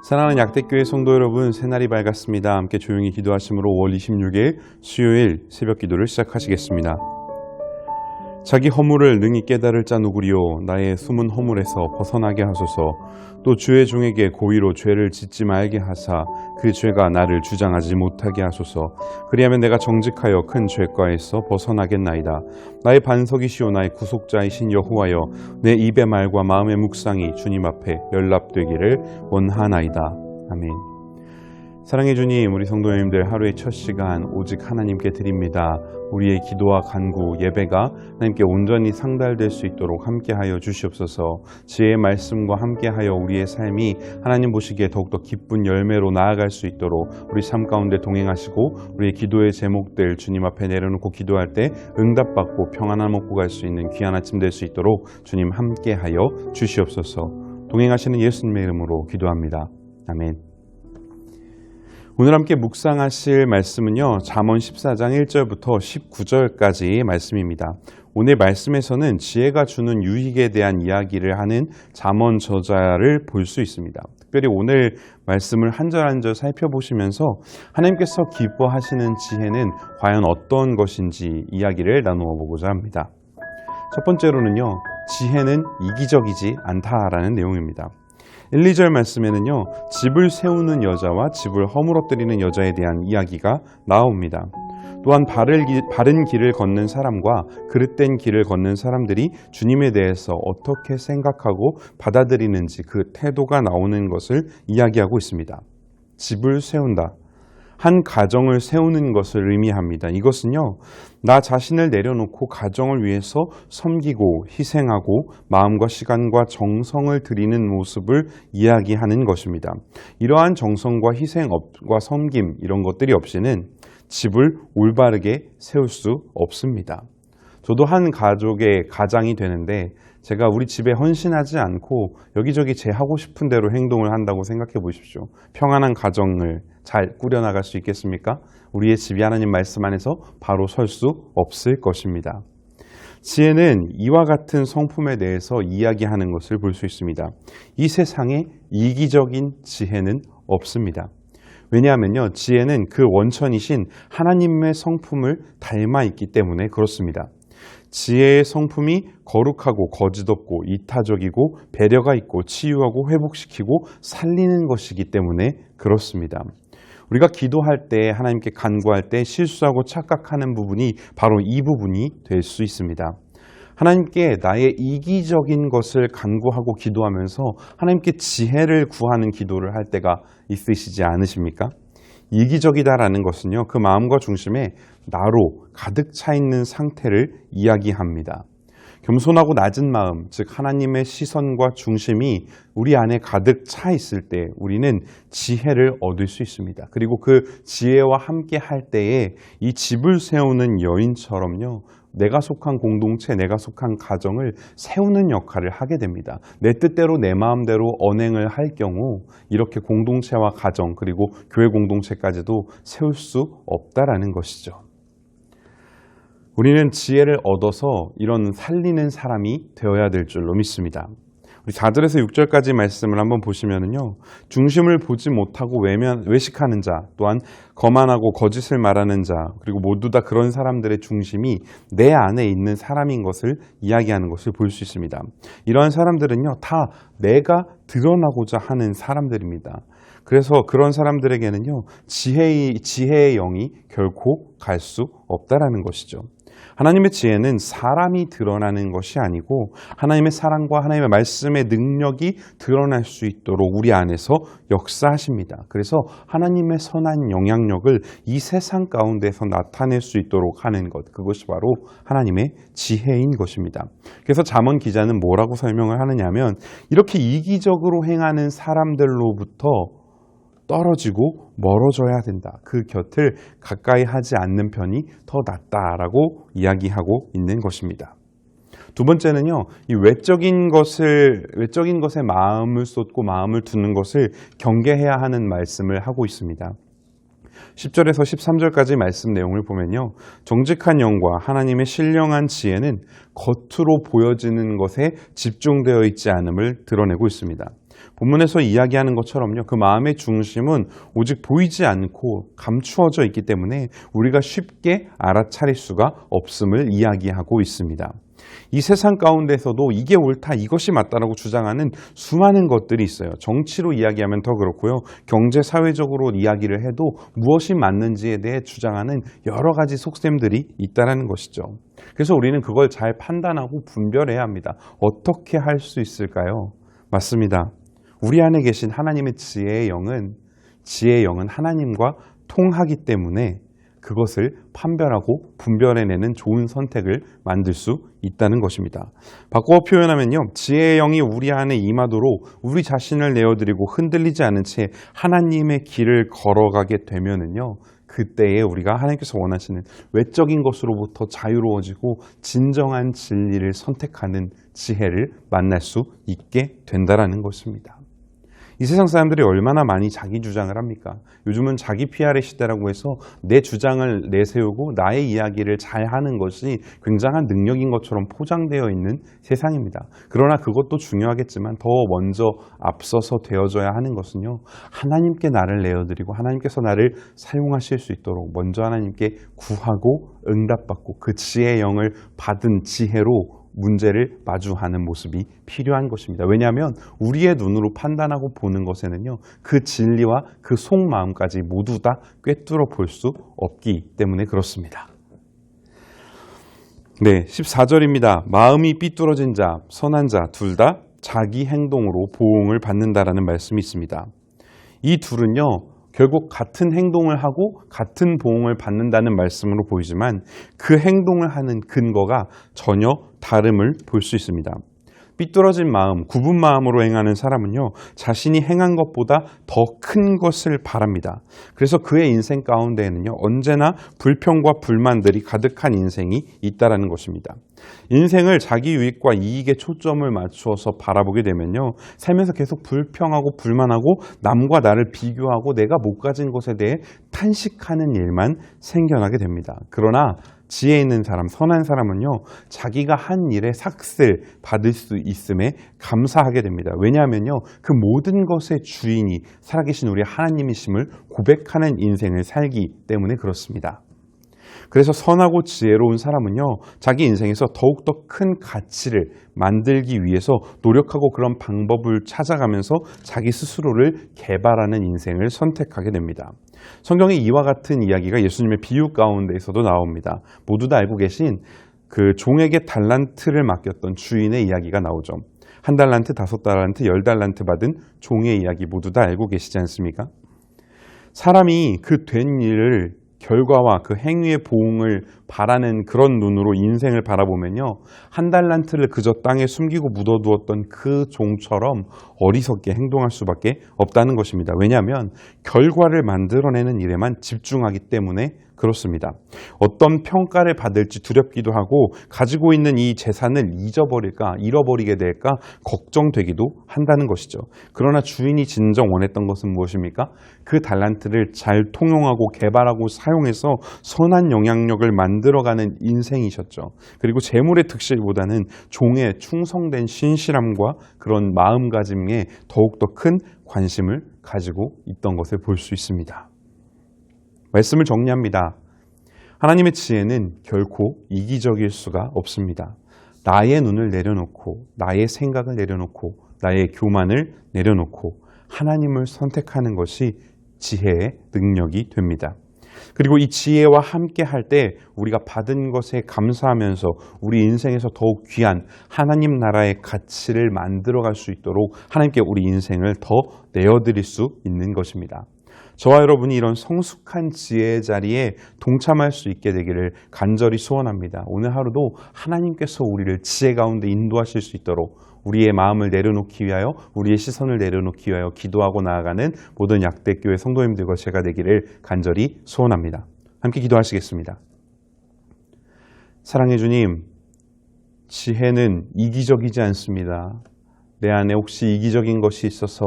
사랑하는 약대교회 성도 여러분, 새날이 밝았습니다. 함께 조용히 기도하심으로 5월 26일 수요일 새벽 기도를 시작하시겠습니다. 자기 허물을 능히 깨달을 자 누구리요, 나의 숨은 허물에서 벗어나게 하소서. 또 주의 종에게 고의로 죄를 짓지 말게 하사 그 죄가 나를 주장하지 못하게 하소서. 그리하면 내가 정직하여 큰 죄과에서 벗어나겠나이다. 나의 반석이시오 나의 구속자이신 여호와여, 내 입의 말과 마음의 묵상이 주님 앞에 연락되기를 원하나이다. 아멘. 사랑해 주님, 우리 성도님들 하루의 첫 시간 오직 하나님께 드립니다. 우리의 기도와 간구, 예배가 하나님께 온전히 상달될 수 있도록 함께하여 주시옵소서. 지혜의 말씀과 함께하여 우리의 삶이 하나님 보시기에 더욱더 기쁜 열매로 나아갈 수 있도록 우리 삶 가운데 동행하시고, 우리의 기도의 제목들 주님 앞에 내려놓고 기도할 때 응답받고 평안함 얻고 갈 수 있는 귀한 아침 될 수 있도록 주님 함께하여 주시옵소서. 동행하시는 예수님의 이름으로 기도합니다. 아멘. 오늘 함께 묵상하실 말씀은요, 잠언 14장 1절부터 19절까지 말씀입니다. 오늘 말씀에서는 지혜가 주는 유익에 대한 이야기를 하는 잠언 저자를 볼 수 있습니다. 특별히 오늘 말씀을 한 절 한 절 살펴보시면서 하나님께서 기뻐하시는 지혜는 과연 어떤 것인지 이야기를 나누어 보고자 합니다. 첫 번째로는요, 지혜는 이기적이지 않다라는 내용입니다. 1, 2절 말씀에는요, 집을 세우는 여자와 집을 허물어뜨리는 여자에 대한 이야기가 나옵니다. 또한 바른 길을 걷는 사람과 그릇된 길을 걷는 사람들이 주님에 대해서 어떻게 생각하고 받아들이는지 그 태도가 나오는 것을 이야기하고 있습니다. 집을 세운다. 한 가정을 세우는 것을 의미합니다. 이것은요, 나 자신을 내려놓고 가정을 위해서 섬기고 희생하고 마음과 시간과 정성을 들이는 모습을 이야기하는 것입니다. 이러한 정성과 희생과 섬김, 이런 것들이 없이는 집을 올바르게 세울 수 없습니다. 저도 한 가족의 가장이 되는데 제가 우리 집에 헌신하지 않고 여기저기 제 하고 싶은 대로 행동을 한다고 생각해 보십시오. 평안한 가정을 잘 꾸려나갈 수 있겠습니까? 우리의 집이 하나님 말씀 안에서 바로 설 수 없을 것입니다. 지혜는 이와 같은 성품에 대해서 이야기하는 것을 볼 수 있습니다. 이 세상에 이기적인 지혜는 없습니다. 왜냐하면요, 지혜는 그 원천이신 하나님의 성품을 닮아 있기 때문에 그렇습니다. 지혜의 성품이 거룩하고 거짓없고 이타적이고 배려가 있고 치유하고 회복시키고 살리는 것이기 때문에 그렇습니다. 우리가 기도할 때, 하나님께 간구할 때 실수하고 착각하는 부분이 바로 이 부분이 될 수 있습니다. 하나님께 나의 이기적인 것을 간구하고 기도하면서 하나님께 지혜를 구하는 기도를 할 때가 있으시지 않으십니까? 이기적이다라는 것은요, 그 마음과 중심에 나로 가득 차 있는 상태를 이야기합니다. 겸손하고 낮은 마음, 즉 하나님의 시선과 중심이 우리 안에 가득 차 있을 때 우리는 지혜를 얻을 수 있습니다. 그리고 그 지혜와 함께 할 때에 이 집을 세우는 여인처럼요, 내가 속한 공동체, 내가 속한 가정을 세우는 역할을 하게 됩니다. 내 뜻대로 내 마음대로 언행을 할 경우 이렇게 공동체와 가정, 그리고 교회 공동체까지도 세울 수 없다라는 것이죠. 우리는 지혜를 얻어서 이런 살리는 사람이 되어야 될 줄로 믿습니다. 우리 4절에서 6절까지 말씀을 한번 보시면은요, 중심을 보지 못하고 외식하는 자, 또한 거만하고 거짓을 말하는 자, 그리고 모두 다 그런 사람들의 중심이 내 안에 있는 사람인 것을 이야기하는 것을 볼 수 있습니다. 이러한 사람들은요, 다 내가 드러나고자 하는 사람들입니다. 그래서 그런 사람들에게는요, 지혜의 영이 결코 갈 수 없다라는 것이죠. 하나님의 지혜는 사람이 드러나는 것이 아니고 하나님의 사랑과 하나님의 말씀의 능력이 드러날 수 있도록 우리 안에서 역사하십니다. 그래서 하나님의 선한 영향력을 이 세상 가운데서 나타낼 수 있도록 하는 것, 그것이 바로 하나님의 지혜인 것입니다. 그래서 잠언 기자는 뭐라고 설명을 하느냐 하면, 이렇게 이기적으로 행하는 사람들로부터 떨어지고 멀어져야 된다. 그 곁을 가까이 하지 않는 편이 더 낫다라고 이야기하고 있는 것입니다. 두 번째는요, 이 외적인 것에 마음을 쏟고 마음을 두는 것을 경계해야 하는 말씀을 하고 있습니다. 10절에서 13절까지 말씀 내용을 보면요, 정직한 영과 하나님의 신령한 지혜는 겉으로 보여지는 것에 집중되어 있지 않음을 드러내고 있습니다. 본문에서 이야기하는 것처럼요, 그 마음의 중심은 오직 보이지 않고 감추어져 있기 때문에 우리가 쉽게 알아차릴 수가 없음을 이야기하고 있습니다. 이 세상 가운데서도 이게 옳다, 이것이 맞다라고 주장하는 수많은 것들이 있어요. 정치로 이야기하면 더 그렇고요. 경제, 사회적으로 이야기를 해도 무엇이 맞는지에 대해 주장하는 여러 가지 속셈들이 있다는 것이죠. 그래서 우리는 그걸 잘 판단하고 분별해야 합니다. 어떻게 할 수 있을까요? 맞습니다. 우리 안에 계신 하나님의 지혜의 영은 하나님과 통하기 때문에 그것을 판별하고 분별해내는 좋은 선택을 만들 수 있다는 것입니다. 바꿔 표현하면요, 지혜의 영이 우리 안에 임하도록 우리 자신을 내어드리고 흔들리지 않은 채 하나님의 길을 걸어가게 되면은요, 그때에 우리가 하나님께서 원하시는 외적인 것으로부터 자유로워지고 진정한 진리를 선택하는 지혜를 만날 수 있게 된다는 것입니다. 이 세상 사람들이 얼마나 많이 자기 주장을 합니까? 요즘은 자기 PR의 시대라고 해서 내 주장을 내세우고 나의 이야기를 잘 하는 것이 굉장한 능력인 것처럼 포장되어 있는 세상입니다. 그러나 그것도 중요하겠지만 더 먼저 앞서서 되어져야 하는 것은요, 하나님께 나를 내어드리고 하나님께서 나를 사용하실 수 있도록 먼저 하나님께 구하고 응답받고 그 지혜의 영을 받은 지혜로 문제를 마주하는 모습이 필요한 것입니다. 왜냐하면 우리의 눈으로 판단하고 보는 것에는요, 그 진리와 그 속마음까지 모두 다 꿰뚫어 볼 수 없기 때문에 그렇습니다. 네, 14절입니다. 마음이 삐뚤어진 자, 선한 자 둘 다 자기 행동으로 보응을 받는다라는 말씀이 있습니다. 이 둘은요, 결국 같은 행동을 하고 같은 보응을 받는다는 말씀으로 보이지만 그 행동을 하는 근거가 전혀 다름을 볼 수 있습니다. 삐뚤어진 마음, 굽은 마음으로 행하는 사람은요, 자신이 행한 것보다 더 큰 것을 바랍니다. 그래서 그의 인생 가운데에는요, 언제나 불평과 불만들이 가득한 인생이 있다라는 것입니다. 인생을 자기 유익과 이익에 초점을 맞추어서 바라보게 되면요, 살면서 계속 불평하고 불만하고 남과 나를 비교하고 내가 못 가진 것에 대해 탄식하는 일만 생겨나게 됩니다. 그러나 지혜 있는 사람, 선한 사람은요, 자기가 한 일에 삭슬 받을 수 있음에 감사하게 됩니다. 왜냐하면요, 그 모든 것의 주인이 살아계신 우리 하나님이심을 고백하는 인생을 살기 때문에 그렇습니다. 그래서 선하고 지혜로운 사람은요, 자기 인생에서 더욱더 큰 가치를 만들기 위해서 노력하고 그런 방법을 찾아가면서 자기 스스로를 개발하는 인생을 선택하게 됩니다. 성경에 이와 같은 이야기가 예수님의 비유 가운데에서도 나옵니다. 모두 다 알고 계신 그 종에게 달란트를 맡겼던 주인의 이야기가 나오죠. 1달란트, 5달란트, 10달란트 받은 종의 이야기 모두 다 알고 계시지 않습니까? 사람이 그 된 일을 결과와 그 행위의 보응을 바라는 그런 눈으로 인생을 바라보면요, 1달란트를 그저 땅에 숨기고 묻어두었던 그 종처럼 어리석게 행동할 수밖에 없다는 것입니다. 왜냐하면 결과를 만들어내는 일에만 집중하기 때문에 그렇습니다. 어떤 평가를 받을지 두렵기도 하고 가지고 있는 이 재산을 잃어버리게 될까 걱정되기도 한다는 것이죠. 그러나 주인이 진정 원했던 것은 무엇입니까? 그 달란트를 잘 통용하고 개발하고 사용해서 선한 영향력을 만들어가는 인생이셨죠. 그리고 재물의 득실보다는 종의 충성된 신실함과 그런 마음가짐에 더욱더 큰 관심을 가지고 있던 것을 볼 수 있습니다. 말씀을 정리합니다. 하나님의 지혜는 결코 이기적일 수가 없습니다. 나의 눈을 내려놓고 나의 생각을 내려놓고 나의 교만을 내려놓고 하나님을 선택하는 것이 지혜의 능력이 됩니다. 그리고 이 지혜와 함께 할 때 우리가 받은 것에 감사하면서 우리 인생에서 더욱 귀한 하나님 나라의 가치를 만들어갈 수 있도록 하나님께 우리 인생을 더 내어드릴 수 있는 것입니다. 저와 여러분이 이런 성숙한 지혜의 자리에 동참할 수 있게 되기를 간절히 소원합니다. 오늘 하루도 하나님께서 우리를 지혜 가운데 인도하실 수 있도록 우리의 마음을 내려놓기 위하여, 우리의 시선을 내려놓기 위하여 기도하고 나아가는 모든 약대교회 성도님들과 제가 되기를 간절히 소원합니다. 함께 기도하시겠습니다. 사랑해 주님, 지혜는 이기적이지 않습니다. 내 안에 혹시 이기적인 것이 있어서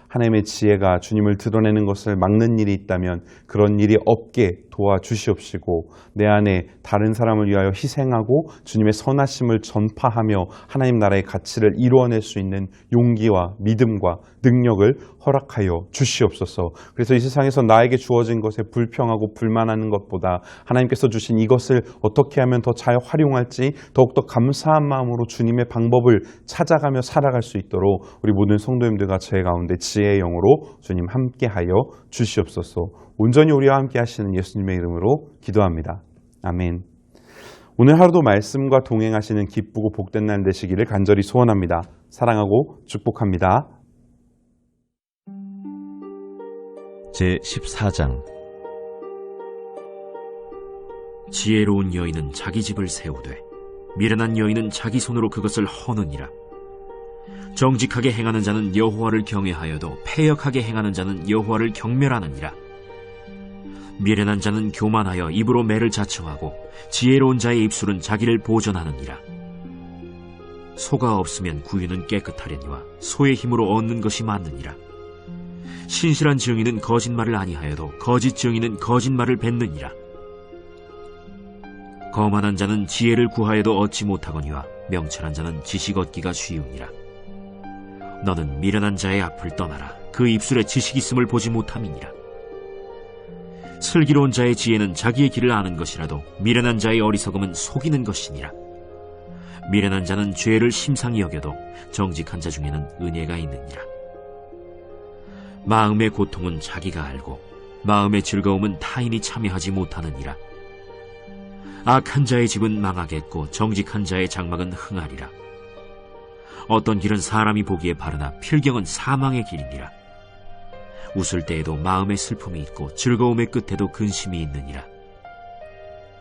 하나님의 지혜가 주님을 드러내는 것을 막는 일이 있다면 그런 일이 없게 도와주시옵시고 내 안에 다른 사람을 위하여 희생하고 주님의 선하심을 전파하며 하나님 나라의 가치를 이루어낼 수 있는 용기와 믿음과 능력을 허락하여 주시옵소서. 그래서 이 세상에서 나에게 주어진 것에 불평하고 불만하는 것보다 하나님께서 주신 이것을 어떻게 하면 더 잘 활용할지 더욱더 감사한 마음으로 주님의 방법을 찾아가며 살아갈 수 있도록 우리 모든 성도님들과 제 가운데 지혜의 영으로 주님 함께하여 주시옵소서. 온전히 우리와 함께 하시는 예수님의 이름으로 기도합니다. 아멘. 오늘 하루도 말씀과 동행하시는 기쁘고 복된 날 되시기를 간절히 소원합니다. 사랑하고 축복합니다. 제14장 지혜로운 여인은 자기 집을 세우되 미련한 여인은 자기 손으로 그것을 허느니라. 정직하게 행하는 자는 여호와를 경외하여도 패역하게 행하는 자는 여호와를 경멸하느니라. 미련한 자는 교만하여 입으로 매를 자청하고 지혜로운 자의 입술은 자기를 보전하느니라. 소가 없으면 구유는 깨끗하려니와 소의 힘으로 얻는 것이 많느니라. 신실한 증인은 거짓말을 아니하여도 거짓 증인은 거짓말을 뱉느니라. 거만한 자는 지혜를 구하여도 얻지 못하거니와 명철한 자는 지식 얻기가 쉬우니라. 너는 미련한 자의 앞을 떠나라. 그 입술에 지식 있음을 보지 못함이니라. 슬기로운 자의 지혜는 자기의 길을 아는 것이라도 미련한 자의 어리석음은 속이는 것이니라. 미련한 자는 죄를 심상히 여겨도 정직한 자 중에는 은혜가 있느니라. 마음의 고통은 자기가 알고 마음의 즐거움은 타인이 참여하지 못하느니라. 악한 자의 집은 망하겠고 정직한 자의 장막은 흥하리라. 어떤 길은 사람이 보기에 바르나 필경은 사망의 길이니라. 웃을 때에도 마음에 슬픔이 있고 즐거움의 끝에도 근심이 있느니라.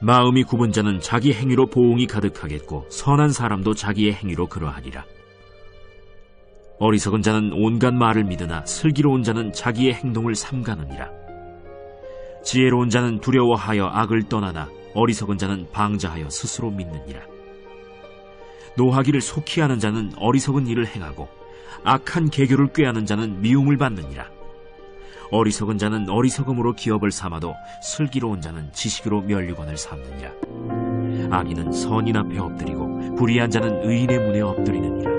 마음이 굽은 자는 자기 행위로 보응이 가득하겠고 선한 사람도 자기의 행위로 그러하리라. 어리석은 자는 온갖 말을 믿으나 슬기로운 자는 자기의 행동을 삼가느니라. 지혜로운 자는 두려워하여 악을 떠나나 어리석은 자는 방자하여 스스로 믿느니라. 노하기를 속히 하는 자는 어리석은 일을 행하고 악한 계교를 꾀하는 자는 미움을 받느니라. 어리석은 자는 어리석음으로 기업을 삼아도 슬기로운 자는 지식으로 면류관을 삼느니라. 악인은 선인 앞에 엎드리고 불의한 자는 의인의 문에 엎드리느니라.